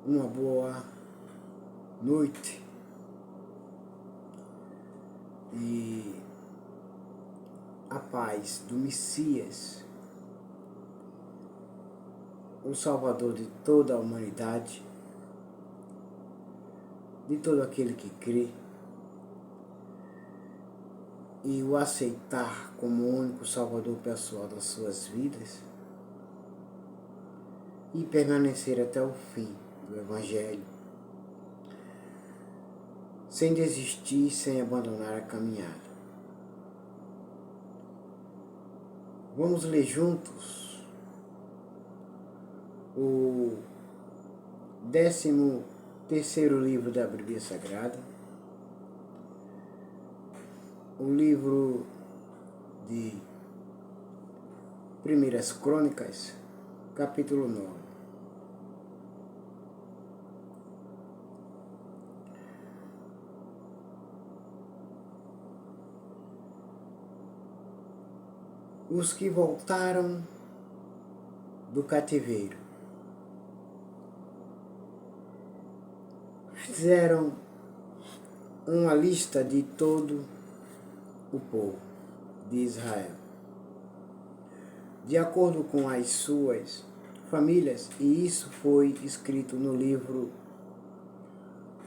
uma boa noite e a paz do Messias, o Salvador de toda a humanidade, de todo aquele que crê e o aceitar como o único Salvador pessoal das suas vidas e permanecer até o fim do Evangelho, sem desistir, sem abandonar a caminhada. Vamos ler juntos o 13º livro da Bíblia Sagrada, o livro de 1ª Crônicas, capítulo 9. Os que voltaram do cativeiro fizeram uma lista de todo o povo de Israel, de acordo com as suas famílias, e isso foi escrito no livro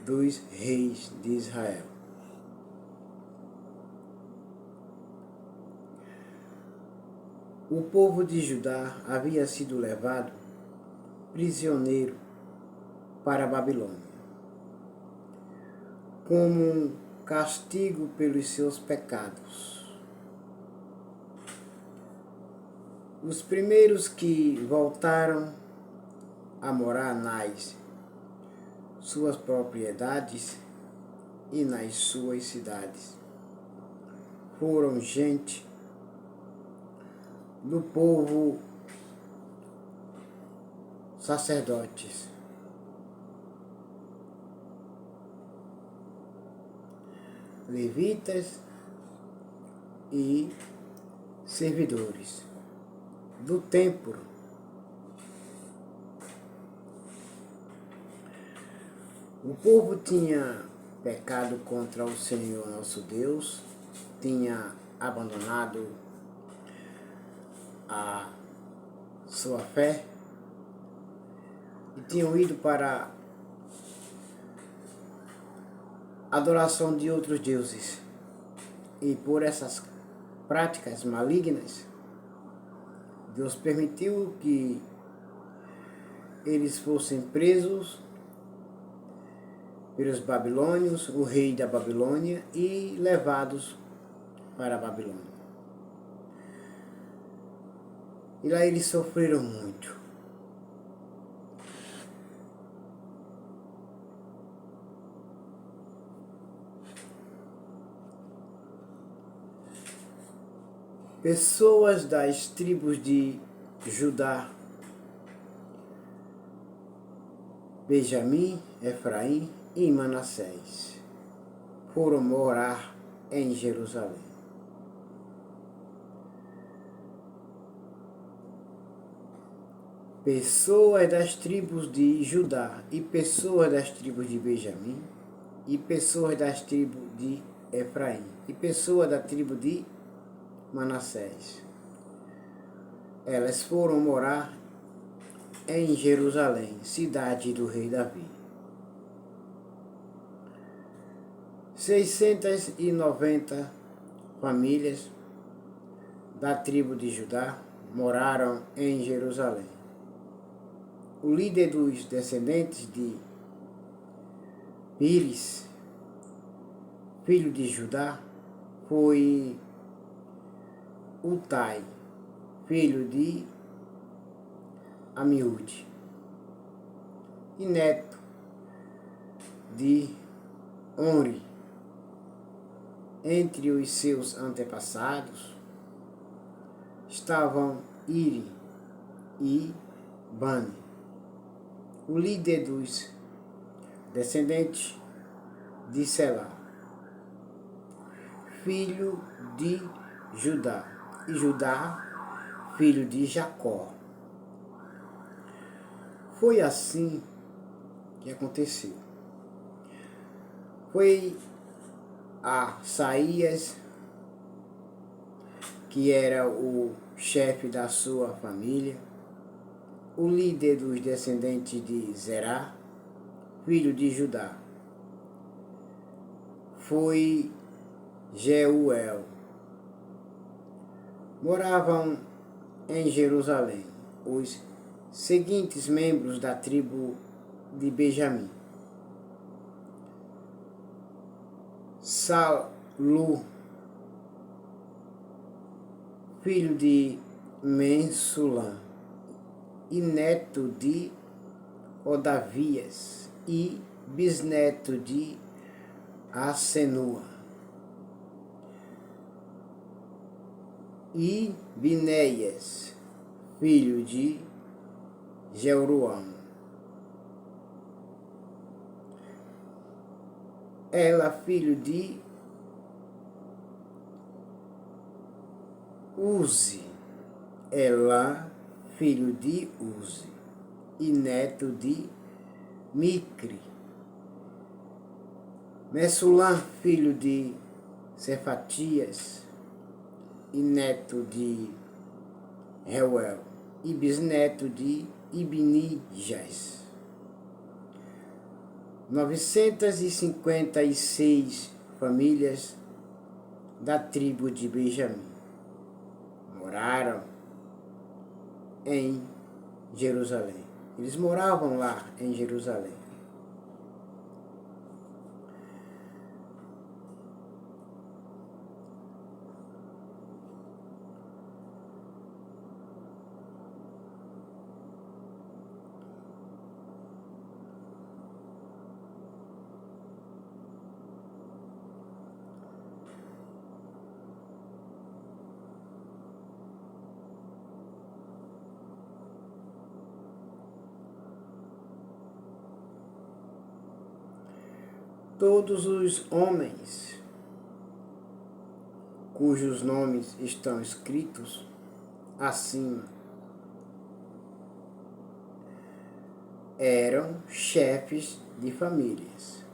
dos reis de Israel. O povo de Judá havia sido levado prisioneiro para a Babilônia, como um castigo pelos seus pecados. Os primeiros que voltaram a morar nas suas propriedades e nas suas cidades foram gente do povo, sacerdotes, levitas e servidores do templo. O povo tinha pecado contra o Senhor nosso Deus, tinha abandonado a sua fé e tinham ido para a adoração de outros deuses. E por essas práticas malignas, Deus permitiu que eles fossem presos pelos babilônios, o rei da Babilônia, e levados para a Babilônia. E lá eles sofreram muito. Pessoas das tribos de Judá, Benjamim, Efraim e Manassés foram morar em Jerusalém. Pessoas das tribos de Judá e pessoas das tribos de Benjamim e pessoas das tribos de Efraim e pessoas da tribo de Manassés. Elas foram morar em Jerusalém, cidade do rei Davi. 690 famílias da tribo de Judá moraram em Jerusalém. O líder dos descendentes de Pires, filho de Judá, foi Utai, filho de Amiúde, e neto de Onri. Entre os seus antepassados estavam Iri e Bani. O líder dos descendentes de Selá, filho de Judá, e Judá, filho de Jacó. Foi assim que aconteceu. Foi a Saías, que era o chefe da sua família, o líder dos descendentes de Zerá, filho de Judá. Foi Jeuel. Moravam em Jerusalém os seguintes membros da tribo de Benjamim: Salu, filho de Mensulam e neto de Odavias e bisneto de Asenua, e Binéias, filho de Jeroão. Ela, filho de Uzi, Elá, filho de Uzi, e neto de Micre. Mesulam, filho de Cefatias, e neto de Reuel, e bisneto de Ibnijas. 956 famílias da tribo de Benjamim moraram em Jerusalém. Eles moravam lá em Jerusalém. Todos os homens cujos nomes estão escritos acima eram chefes de famílias.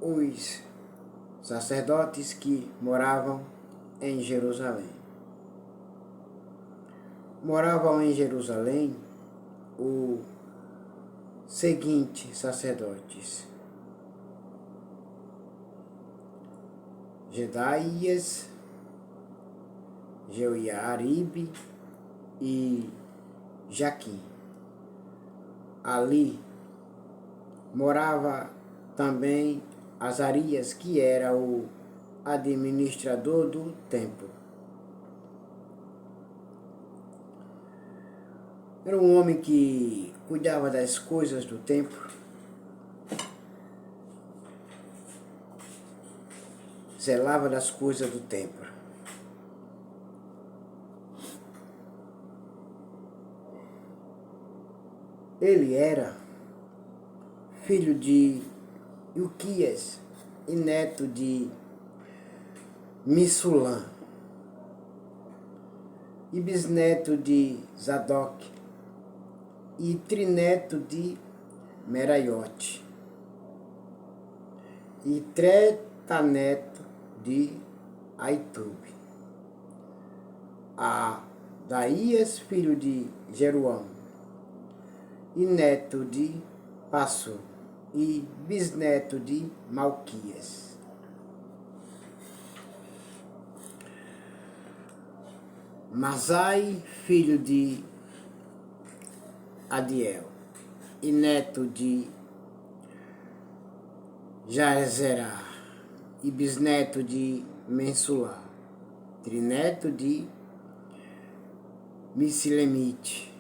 Os sacerdotes que moravam em Jerusalém. Moravam em Jerusalém o seguinte sacerdotes: Jedaías, Jeuiaribe e Jaquim. Ali morava também Azarias, que era o administrador do templo. Era um homem que cuidava das coisas do templo, zelava das coisas do templo. Ele era filho de Ilquias e neto de Missulam e bisneto de Zadok e trineto de Meraiote e tretaneto de Aitube. Adaías, filho de Jeroão e neto de Passur e bisneto de Malquias. Masai, filho de Adiel e neto de Jazerá e bisneto de Mensulá, trineto de Misilemite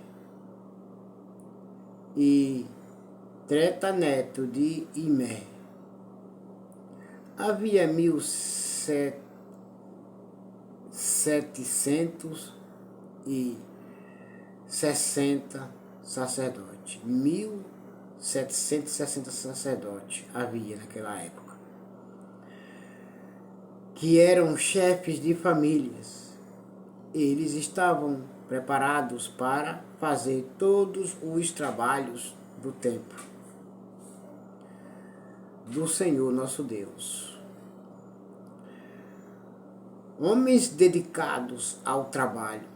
e tretaneto de Imé. Havia 1760 sacerdotes. 1760 sacerdotes havia naquela época, que eram chefes de famílias. eles estavam preparados para fazer todos os trabalhos do templo do Senhor nosso Deus. Homens dedicados ao trabalho,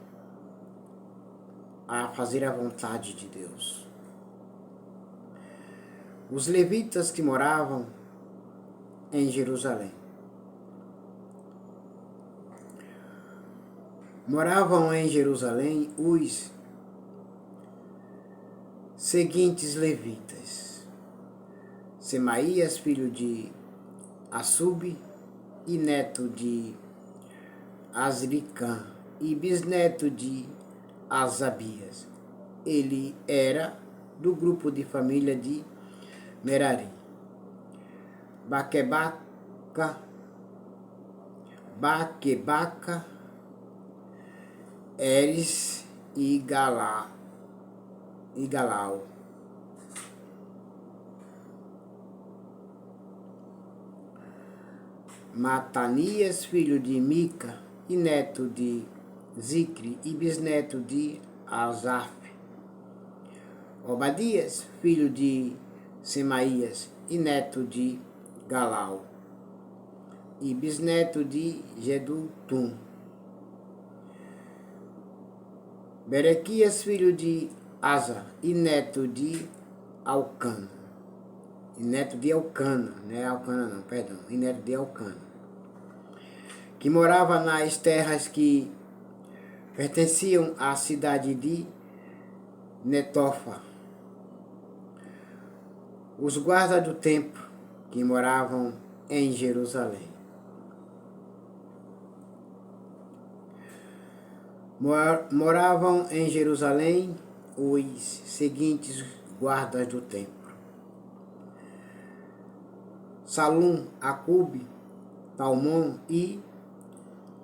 a fazer a vontade de Deus. Os levitas que moravam em Jerusalém. Moravam em Jerusalém os seguintes levitas: Semaías, filho de Assub e neto de Azricã e bisneto de Asabias. Ele era do grupo de família de Merari. Baquebaca, Eres e Galau. Matanias, filho de Mica e neto de Zicre e bisneto de Asaf. Obadias, filho de Semaías e neto de Galau e bisneto de Gedutum. Berequias, filho de Asa e neto de Alcana. E neto de Elcana, não é Alcana não, perdão, e neto de Elcana, que morava nas terras que pertenciam à cidade de Netofa. Os guardas do templo que moravam em Jerusalém. Moravam em Jerusalém os seguintes guardas do templo: Salum, Acube, Talmon e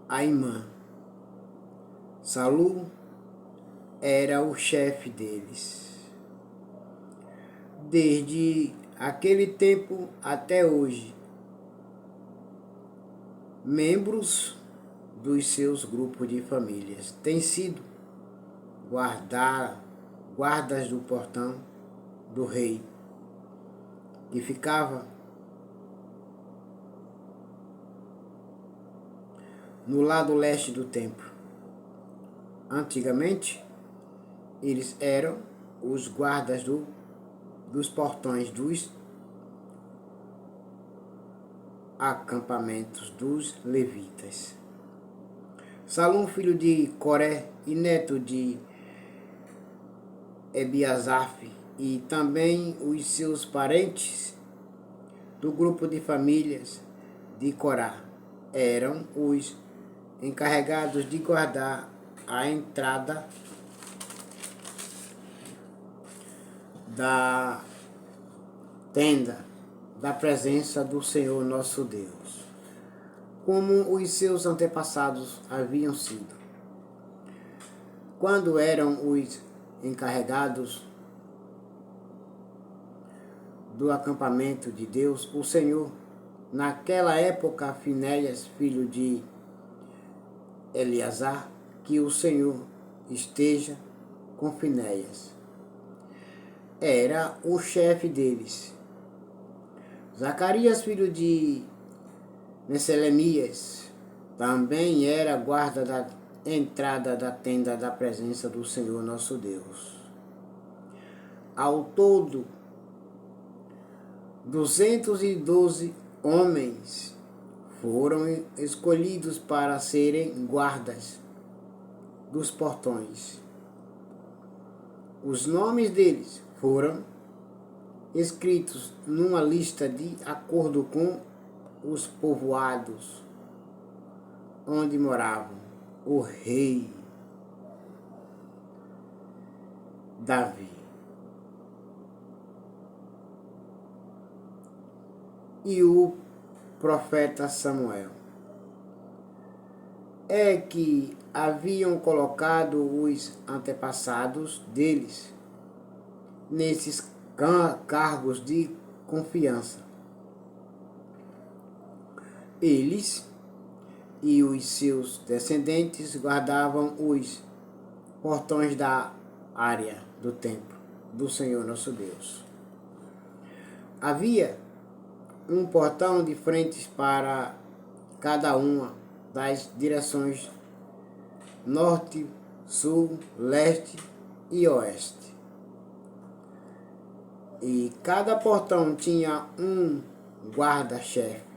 Aimã. Salum era o chefe deles. Desde aquele tempo até hoje, membros dos seus grupos de famílias têm sido guardas do portão do rei, que ficava no lado leste do templo. Antigamente, eles eram os guardas dos portões dos acampamentos dos levitas. Salum, filho de Coré e neto de Ebiasaf, e também os seus parentes do grupo de famílias de Corá eram os encarregados de guardar a entrada da tenda da presença do Senhor nosso Deus, como os seus antepassados haviam sido. Quando eram os encarregados do acampamento de Deus, o Senhor, naquela época, Finéias, filho de Eleazar, que o Senhor esteja com Finéias, era o chefe deles. Zacarias, filho de Messelemias, também era guarda da entrada da tenda da presença do Senhor nosso Deus. Ao todo, 212 homens foram escolhidos para serem guardas dos portões. Os nomes deles foram escritos numa lista de acordo com os povoados onde moravam o rei Davi e o profeta Samuel. É que haviam colocado os antepassados deles nesses cargos de confiança. Eles e os seus descendentes guardavam os portões da área do templo do Senhor nosso Deus. Havia um portão de frente para cada uma das direções norte, sul, leste e oeste. E cada portão tinha um guarda-chefe.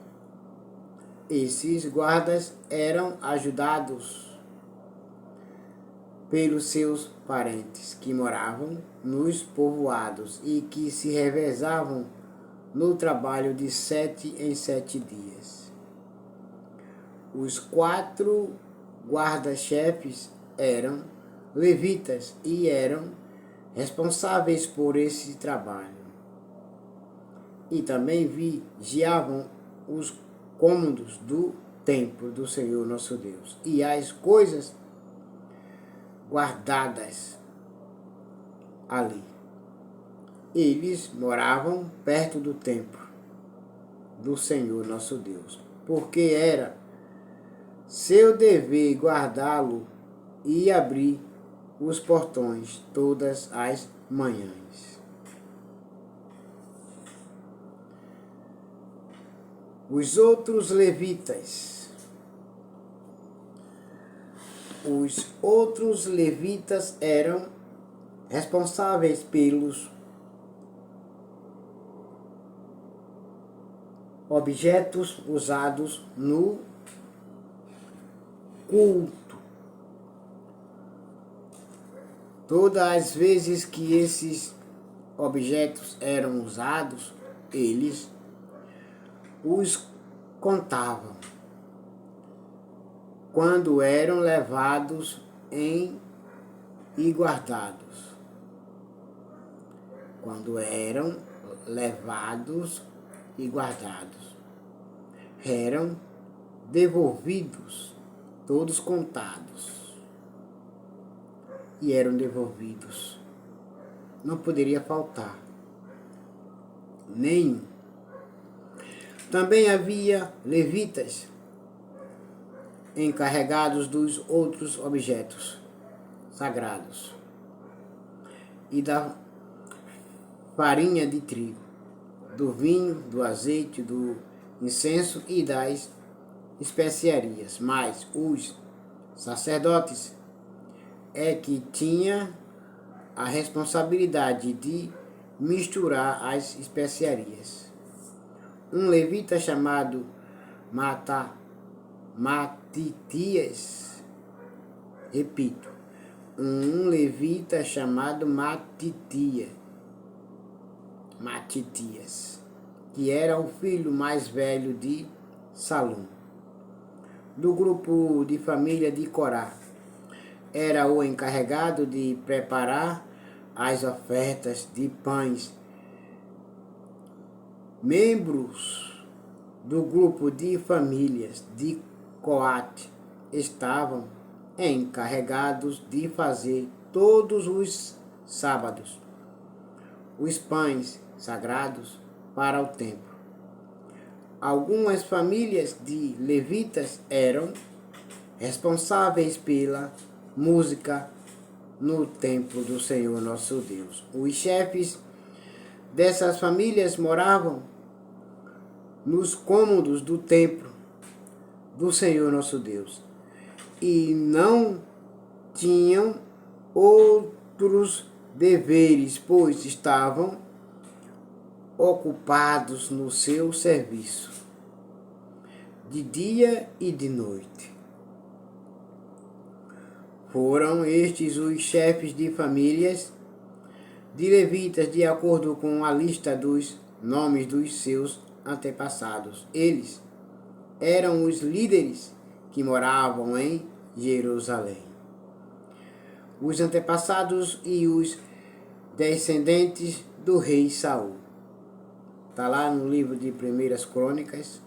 Esses guardas eram ajudados pelos seus parentes que moravam nos povoados e que se revezavam no trabalho de 7 em 7 dias. Os 4 guarda-chefes eram levitas e eram responsáveis por esse trabalho. E também vigiavam os cômodos do templo do Senhor nosso Deus e as coisas guardadas ali. Eles moravam perto do templo do Senhor nosso Deus, porque era seu dever guardá-lo e abrir os portões todas as manhãs. Os outros levitas eram responsáveis pelos objetos usados no culto. Todas as vezes que esses objetos eram usados, eles os contavam quando eram levados e guardados. Quando eram levados e guardados, eram devolvidos, todos contados, e eram devolvidos. Não poderia faltar nenhum. Também havia levitas encarregados dos outros objetos sagrados e da farinha de trigo, do vinho, do azeite, do incenso e das especiarias. Mas os sacerdotes é que tinha a responsabilidade de misturar as especiarias. Um levita chamado Matitias, repito, um levita chamado Matitias, que era o filho mais velho de Salom, do grupo de família de Corá, era o encarregado de preparar as ofertas de pães. Membros do grupo de famílias de Coate estavam encarregados de fazer todos os sábados os pães sagrados para o templo. Algumas famílias de levitas eram responsáveis pela música no templo do Senhor nosso Deus. Os chefes dessas famílias moravam nos cômodos do templo do Senhor nosso Deus e não tinham outros deveres, pois estavam ocupados no seu serviço de dia e de noite. Foram estes os chefes de famílias de levitas de acordo com a lista dos nomes dos seus antepassados. Eles eram os líderes que moravam em Jerusalém. Os antepassados e os descendentes do rei Saul. Está lá no livro de 1 Crônicas,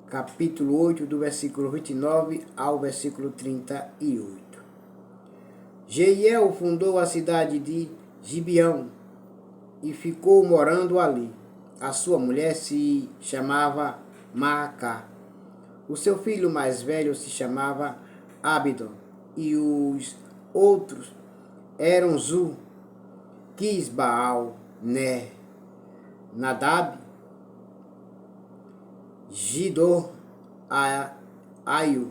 capítulo 8, do versículo 29 ao versículo 38. Jeiel fundou a cidade de Gibeão e ficou morando ali. A sua mulher se chamava Maacá. O seu filho mais velho se chamava Abidom, e os outros eram Zu, Quis, Baal, Ner, Nadab, Gidor, Aiu,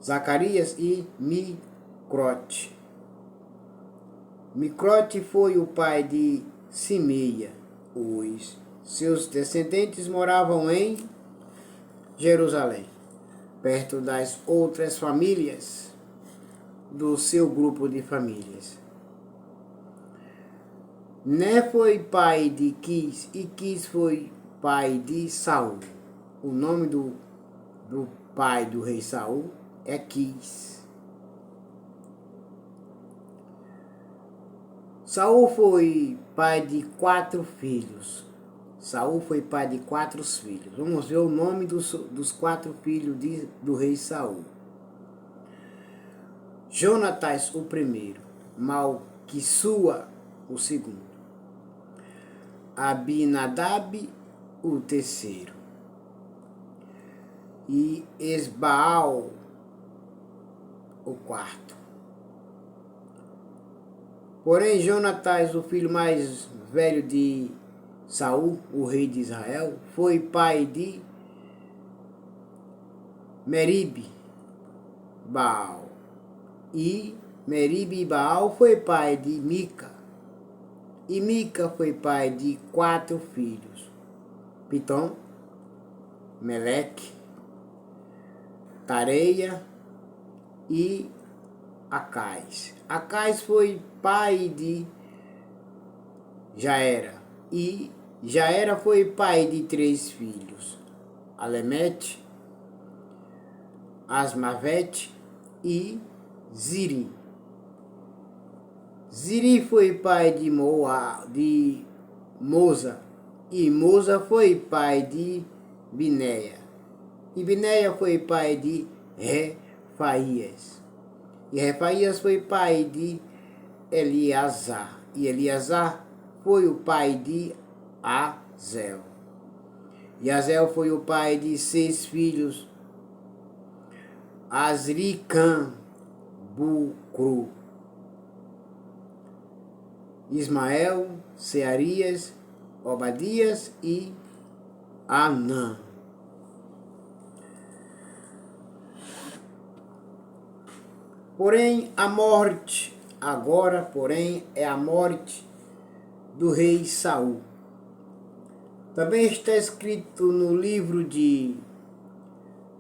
Zacarias e Microte. Microte foi o pai de Simeia. Os seus descendentes moravam em Jerusalém, perto das outras famílias do seu grupo de famílias. Né foi pai de Quis, e Quis foi pai de Saul. O nome do pai do rei Saul é Quis. Saul foi pai de 4 filhos. Saul foi pai de 4 filhos. Vamos ver o nome dos 4 filhos do rei Saul. Jonatas, o primeiro. Malquissua, o segundo. Abinadab, o terceiro. E Esbaal, o quarto. Porém, Jonatas, o filho mais velho de Saul, o rei de Israel, foi pai de Meribe, Baal. E Meribe e Baal foi pai de Mica. E Mica foi pai de 4 filhos: Pitom, Meleque, Tareia e Acais. Acais foi pai de Jaera. E Jaera foi pai de 3 filhos: Alemete, Asmavete e Ziri. Ziri foi pai de Moza, e Moza foi pai de Bineia. E Bineia foi pai de Refaías. E Refaías foi pai de Eleazar. E Eleazar foi o pai de Azel. E Azel foi o pai de 6 filhos: Azricam, Bucru, Ismael, Searias, Obadias e Anã. Porém, a morte é a morte do rei Saul. Também está escrito no livro de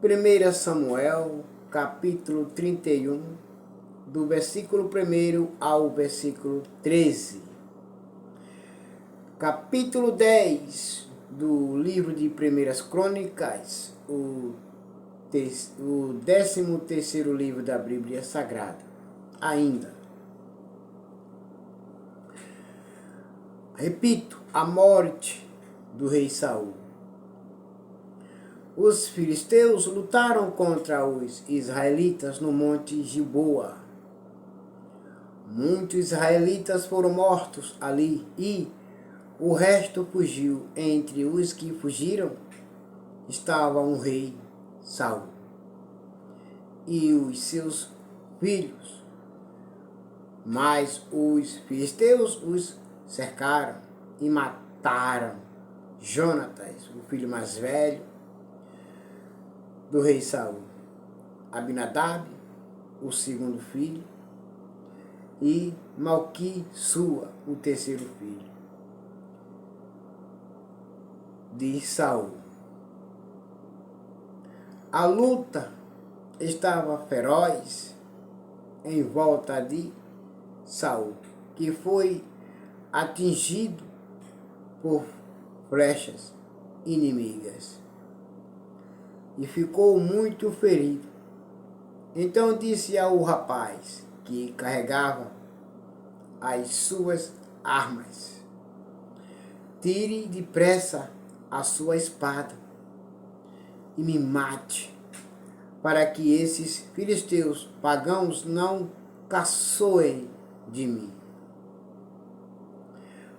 1 Samuel, capítulo 31, do versículo 1 ao versículo 13. Capítulo 10 do livro de 1 Crônicas, o 13º livro da Bíblia Sagrada. Ainda. Repito, a morte do rei Saul. Os filisteus lutaram contra os israelitas no monte Gilboa. Muitos israelitas foram mortos ali e o resto fugiu. Entre os que fugiram estava um rei Saul e os seus filhos. Mas os filisteus os cercaram e mataram Jonatas, o filho mais velho do rei Saul, Abinadab, o segundo filho, e Malquissua, o terceiro filho de Saul. A luta estava feroz em volta de Saul, que foi atingido por flechas inimigas e ficou muito ferido. Então disse ao rapaz que carregava as suas armas: tire depressa a sua espada e me mate, para que esses filisteus pagãos não caçoem de mim.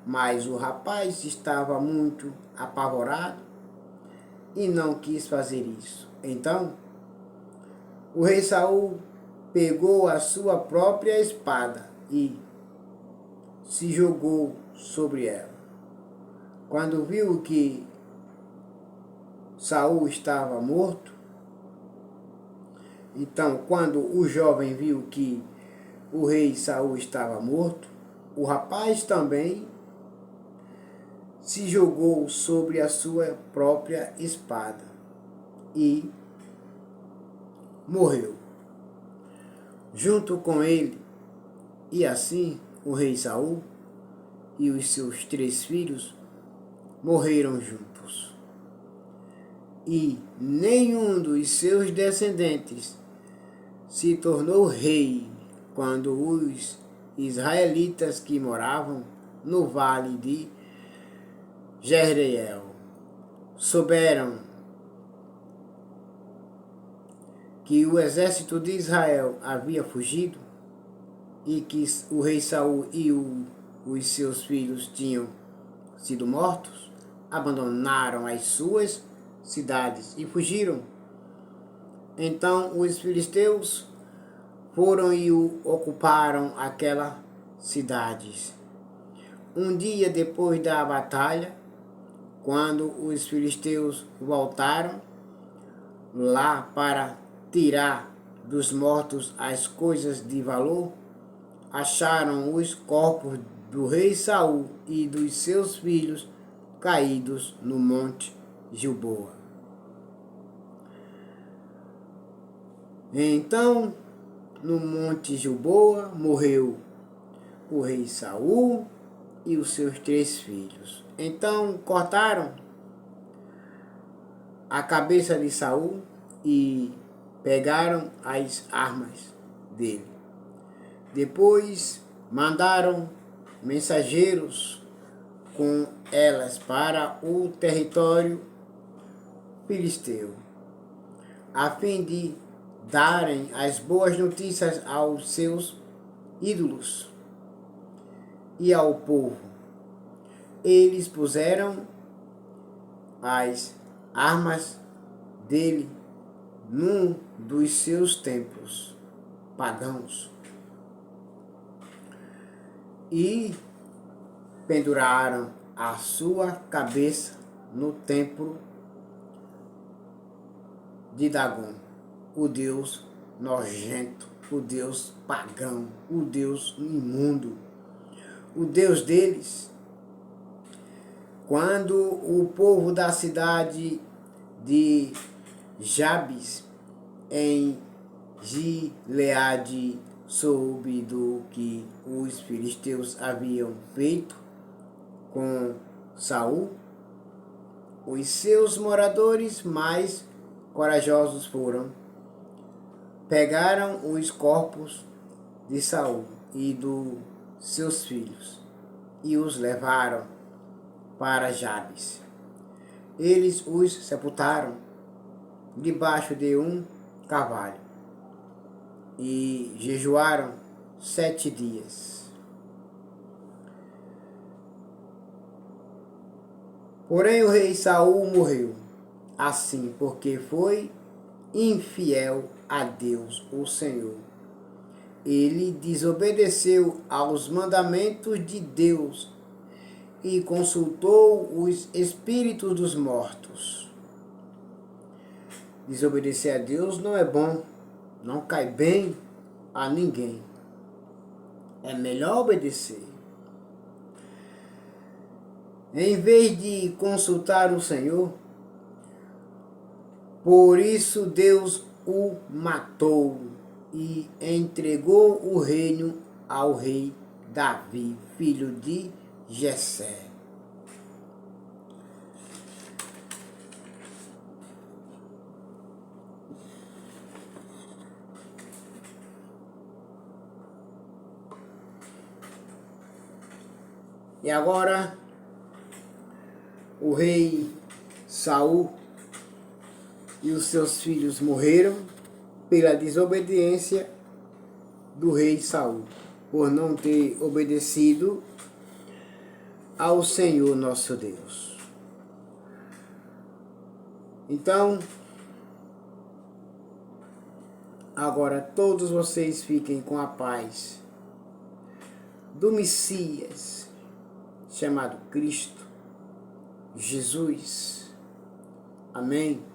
Mas o rapaz estava muito apavorado e não quis fazer isso. Então, o rei Saul pegou a sua própria espada e se jogou sobre ela. Quando viu que Saul estava morto, então, quando o jovem viu que o rei Saul estava morto, o rapaz também se jogou sobre a sua própria espada e morreu junto com ele. E assim o rei Saul e os seus 3 filhos morreram juntos. E nenhum dos seus descendentes se tornou rei quando os israelitas que moravam no vale de Jezreel souberam que o exército de Israel havia fugido e que o rei Saul e os seus filhos tinham sido mortos, abandonaram as suas cidades e fugiram. Então os filisteus foram e ocuparam aquelas cidades. Um dia depois da batalha, quando os filisteus voltaram lá para tirar dos mortos as coisas de valor, acharam os corpos do rei Saul e dos seus filhos caídos no monte Gilboa. Então, no monte Gilboa morreu o rei Saul e os seus 3 filhos. Então cortaram a cabeça de Saul e pegaram as armas dele. Depois mandaram mensageiros com elas para o território filisteu, a fim de darem as boas notícias aos seus ídolos e ao povo. Eles puseram as armas dele num dos seus templos pagãos e penduraram a sua cabeça no templo de Dagom, o deus nojento, o deus pagão, o deus imundo, o deus deles. Quando o povo da cidade de Jabes, em Gileade, soube do que os filisteus haviam feito com Saul, os seus moradores mais corajosos pegaram os corpos de Saul e dos seus filhos e os levaram para Jabes. Eles os sepultaram debaixo de um carvalho e jejuaram 7 dias. Porém o rei Saul morreu assim porque foi infiel a Deus, o Senhor. Ele desobedeceu aos mandamentos de Deus e consultou os espíritos dos mortos. Desobedecer a Deus não é bom, não cai bem a ninguém. É melhor obedecer. Em vez de consultar o Senhor, por isso Deus o matou e entregou o reino ao rei Davi, filho de Jessé. E agora o rei Saul e os seus filhos morreram pela desobediência do rei Saul, por não ter obedecido ao Senhor nosso Deus. Então, agora todos vocês fiquem com a paz do Messias, chamado Cristo, Jesus. Amém.